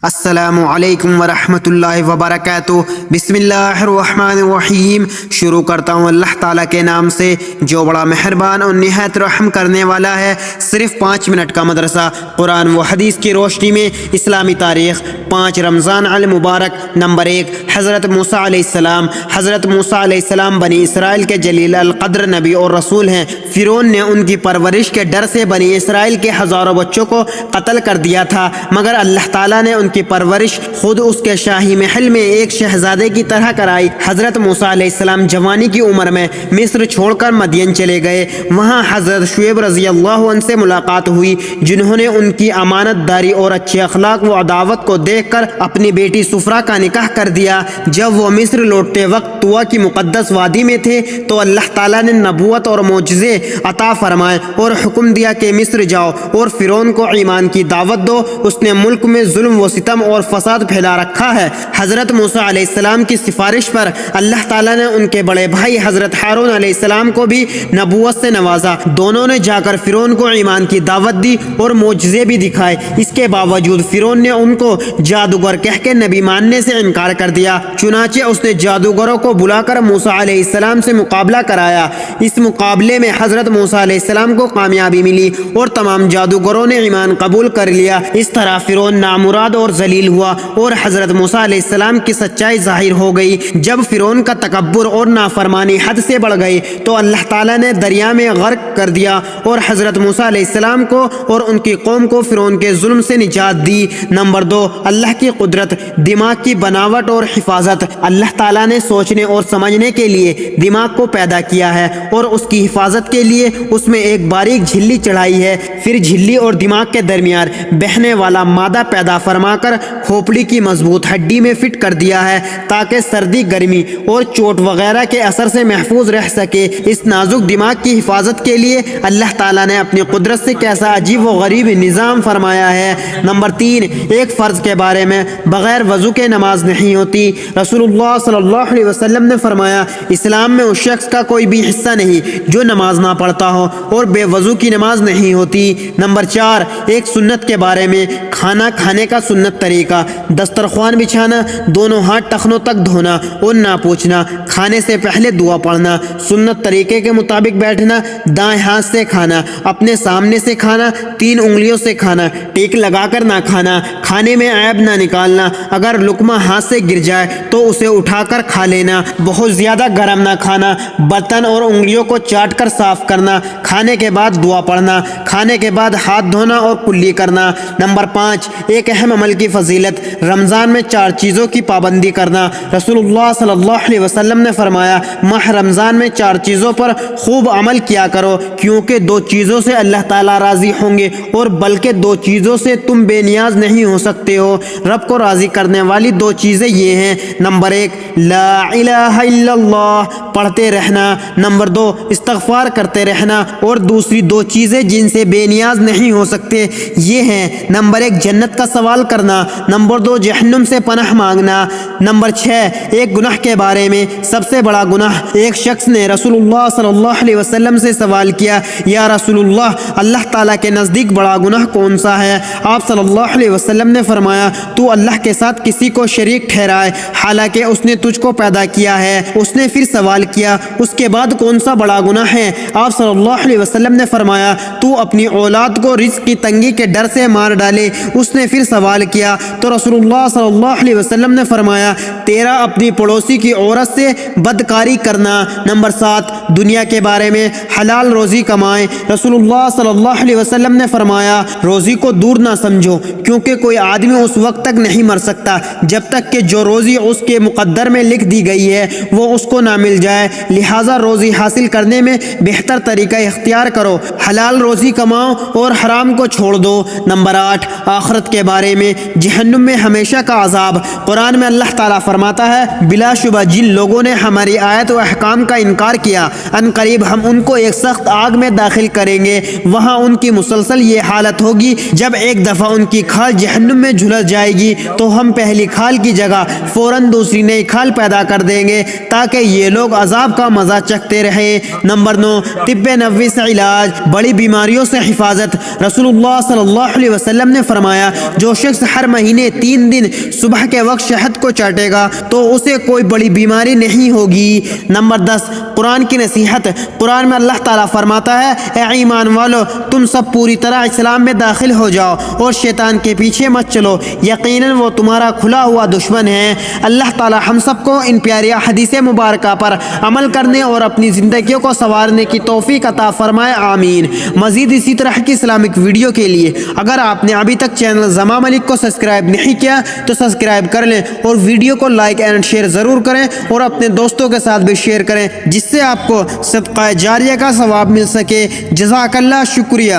السلام علیکم ورحمۃ اللہ وبرکاتہ۔ بسم اللہ الرحمن الرحیم۔ شروع کرتا ہوں اللہ تعالیٰ کے نام سے جو بڑا مہربان اور نہایت رحم کرنے والا ہے۔ صرف 5 منٹ کا مدرسہ قرآن و حدیث کی روشنی میں اسلامی تاریخ۔ 5 رمضان المبارک۔ نمبر 1، حضرت موسیٰ علیہ السلام۔ حضرت موسیٰ علیہ السلام بنی اسرائیل کے جلیل القدر نبی اور رسول ہیں۔ فرعون نے ان کی پرورش کے ڈر سے بنی اسرائیل کے ہزاروں بچوں کو قتل کر دیا تھا، مگر اللہ تعالیٰ نے ان کی پرورش خود اس کے شاہی محل میں ایک شہزادے کی طرح کرائی۔ حضرت موسیٰ علیہ السلام جوانی کی عمر میں مصر چھوڑ کر مدین چلے گئے۔ وہاں حضرت شعیب رضی اللہ عنہ سے ملاقات ہوئی، جنہوں نے ان کی امانت داری اور اچھے اخلاق و عداوت کو دیکھ کر اپنی بیٹی سفرہ کا نکاح کر دیا۔ جب وہ مصر لوٹتے وقت طویٰ کی مقدس وادی میں تھے تو اللہ تعالیٰ نے نبوت اور معجزے عطا فرمائے اور حکم دیا کہ مصر جاؤ اور فرعون کو ایمان کی دعوت دو، اس نے ملک میں ظلم و ستم اور فساد پھیلا رکھا ہے۔ حضرت موسیٰ علیہ السلام کی سفارش پر اللہ تعالیٰ نے ان کے بڑے بھائی حضرت ہارون علیہ السلام کو بھی نبوت سے نوازا۔ دونوں نے جا کر فرعون کو ایمان کی دعوت دی اور معجزے بھی دکھائے۔ اس کے باوجود فرعون نے ان کو جادوگر کہہ کے نبی ماننے سے انکار کر دیا۔ چنانچہ اس نے جادوگروں کو بلا کر موسیٰ علیہ السلام سے مقابلہ کرایا۔ اس مقابلے میں حضرت موسیٰ علیہ السلام کو کامیابی ملی اور تمام جادوگروں نے ایمان قبول کر لیا۔ اس طرح فرعون نامراد اور ذلیل ہوا اور حضرت موسیٰ علیہ السلام کی سچائی ظاہر ہو گئی۔ جب فرعون کا تکبر اور نافرمانی حد سے بڑھ گئی تو اللہ تعالیٰ نے دریا میں غرق کر دیا اور حضرت موسیٰ علیہ السلام کو اور ان کی قوم کو فرعون کے ظلم سے نجات دی۔ نمبر 2، اللہ کی قدرت، دماغ کی بناوٹ اور حفاظت۔ اللہ تعالیٰ نے سوچنے اور سمجھنے کے لیے دماغ کو پیدا کیا ہے اور اس کی حفاظت کے لیے اس میں ایک باریک جھلی چڑھائی ہے، پھر جھلی اور دماغ کے درمیان بہنے والا مادہ پیدا فرما کر کھوپڑی کی مضبوط ہڈی میں فٹ کر دیا ہے تاکہ سردی، گرمی اور چوٹ وغیرہ کے اثر سے محفوظ رہ سکے۔ اس نازک دماغ کی حفاظت کے لیے اللہ تعالیٰ نے اپنی قدرت سے کیسا عجیب و غریب نظام فرمایا ہے۔ نمبر 3، ایک فرض کے بارے میں بغیر وضو کے نماز نہیں ہوتی۔ رسول اللہ صلی اللہ علیہ وسلم نے فرمایا، اسلام میں اس شخص کا کوئی بھی حصہ نہیں جو نماز نہ پڑھتا ہو، اور بے وضو کی نماز نہیں ہوتی۔ نمبر 4، ایک سنت کے بارے میں کھانا کھانے کا سنت طریقہ: دسترخوان بچھانا، دونوں ہاتھ ٹخنوں تک دھونا اور نہ پوچھنا، کھانے سے پہلے دعا پڑھنا، سنت طریقے کے مطابق بیٹھنا، دائیں ہاتھ سے کھانا، اپنے سامنے سے کھانا، 3 انگلیوں سے کھانا، ٹیک لگا کر نہ کھانا، کھانے میں عیب نہ نکالنا، اگر لقمہ ہاتھ سے گر جائے تو اسے اٹھا کر کھا لینا، بہت زیادہ گرم نہ کھانا، برتن اور انگلیوں کو چاٹ کر صاف کرنا، کھانے کے بعد دعا پڑھنا، کھانے کے بعد ہاتھ دھونا اور کلی کرنا۔ نمبر 5، ایک اہم عمل کی فضیلت: رمضان میں 4 چیزوں کی پابندی کرنا۔ رسول اللہ صلی اللہ علیہ وسلم نے فرمایا، ماہ رمضان میں 4 چیزوں پر خوب عمل کیا کرو، کیونکہ 2 چیزوں سے اللہ تعالیٰ راضی ہوں گے، اور بلکہ 2 چیزوں سے تم بے نیاز نہیں ہو سکتے ہو۔ رب کو راضی کرنے والی 2 چیزیں یہ ہیں: نمبر 1، لا الہ الا اللہ پڑھتے رہنا، نمبر 2، استغفار کرتے رہنا، اور دوسری 2 چیزیں جن سے بے نیاز نہیں ہو سکتے یہ ہیں: نمبر 1، جنت کا سوال کرنا، نمبر 2، جہنم سے پناہ مانگنا۔ نمبر 6، ایک گناہ کے بارے میں سب سے بڑا گناہ۔ ایک شخص نے رسول اللہ صلی اللہ علیہ وسلم سے سوال کیا، یا رسول اللہ تعالیٰ کے نزدیک بڑا گناہ کون سا ہے؟ آپ صلی اللہ علیہ وسلم نے فرمایا، تو اللہ کے ساتھ کسی کو شریک ٹھہرائے حالانکہ اس نے تجھ کو پیدا کیا ہے۔ اس نے پھر سوال کیا، اس کے بعد کون سا بڑا گناہ ہے؟ آپ صلی اللہ علیہ وسلم نے فرمایا، تو اپنی اولاد کو رزق کی تنگی کے ڈر سے مار ڈالے۔ اس نے پھر سوال کیا تو رسول اللہ صلی اللہ علیہ وسلم نے فرمایا، تیرا اپنی پڑوسی کی عورت سے بدکاری کرنا۔ نمبر 7، دنیا کے بارے میں حلال روزی کمائیں۔ رسول اللہ صلی اللہ علیہ وسلم نے فرمایا، روزی کو دور نہ سمجھو، کیونکہ کوئی آدمی اس وقت تک نہیں مر سکتا جب تک کہ جو روزی اس کے مقدر میں لکھ دی گئی ہے وہ اس کو نہ مل جائے، لہٰذا روزی حاصل کرنے میں بہتر طریقہ اختیار کرو، حلال روزی کماؤ اور حرام کو چھوڑ دو۔ نمبر 8، آخرت کے بارے میں جہنم میں ہمیشہ کا عذاب۔ قرآن میں اللہ تعالیٰ فرماتا ہے، بلا شبہ جن لوگوں نے ہماری آیت و احکام کا انکار کیا ان قریب ہم ان کو ایک سخت آگ میں داخل کریں گے، وہاں ان کی مسلسل یہ حالت ہوگی، جب ایک دفعہ ان کی کھال جہنم میں جھلس جائے گی تو ہم پہلی کھال کی جگہ فوراً دوسری نئی کھال پیدا کر دیں گے تاکہ یہ لوگ عذاب کا مزہ چکھتے رہیں۔ نمبر 9، طب نبوی سے علاج، بڑی بیماریوں سے حفاظت۔ رسول اللہ صلی اللہ علیہ وسلم نے فرمایا، جو شخص ہر مہینے 3 دن صبح کے وقت شہد کو چاٹے گا تو اسے کوئی بڑی بیماری نہیں ہوگی۔ نمبر 10، قرآن کی نصیحت۔ قرآن میں اللہ تعالیٰ فرماتا ہے، اے ایمان والو تم سب پوری طرح اسلام میں داخل ہو جاؤ اور شیطان کے پیچھے مت چلو، یقیناً وہ تمہارا کھلا ہوا دشمن ہے۔ اللہ تعالیٰ ہم سب کو ان پیاری حدیث مبارکہ پر عمل کرنے اور اپنی زندگیوں کو سنوارنے کی توفیق عطا فرمائے، آمین۔ مزید اسی طرح کی اسلامک ویڈیو کے لیے اگر آپ نے ابھی تک چینل زمان ملک کو سبسکرائب نہیں کیا تو سبسکرائب کر لیں اور ویڈیو کو لائک اینڈ شیئر ضرور کریں اور اپنے دوستوں کے ساتھ بھی شیئر کریں جس سے آپ کو صدقہ جاریہ کا ثواب مل سکے۔ جزاک اللہ، شکریہ۔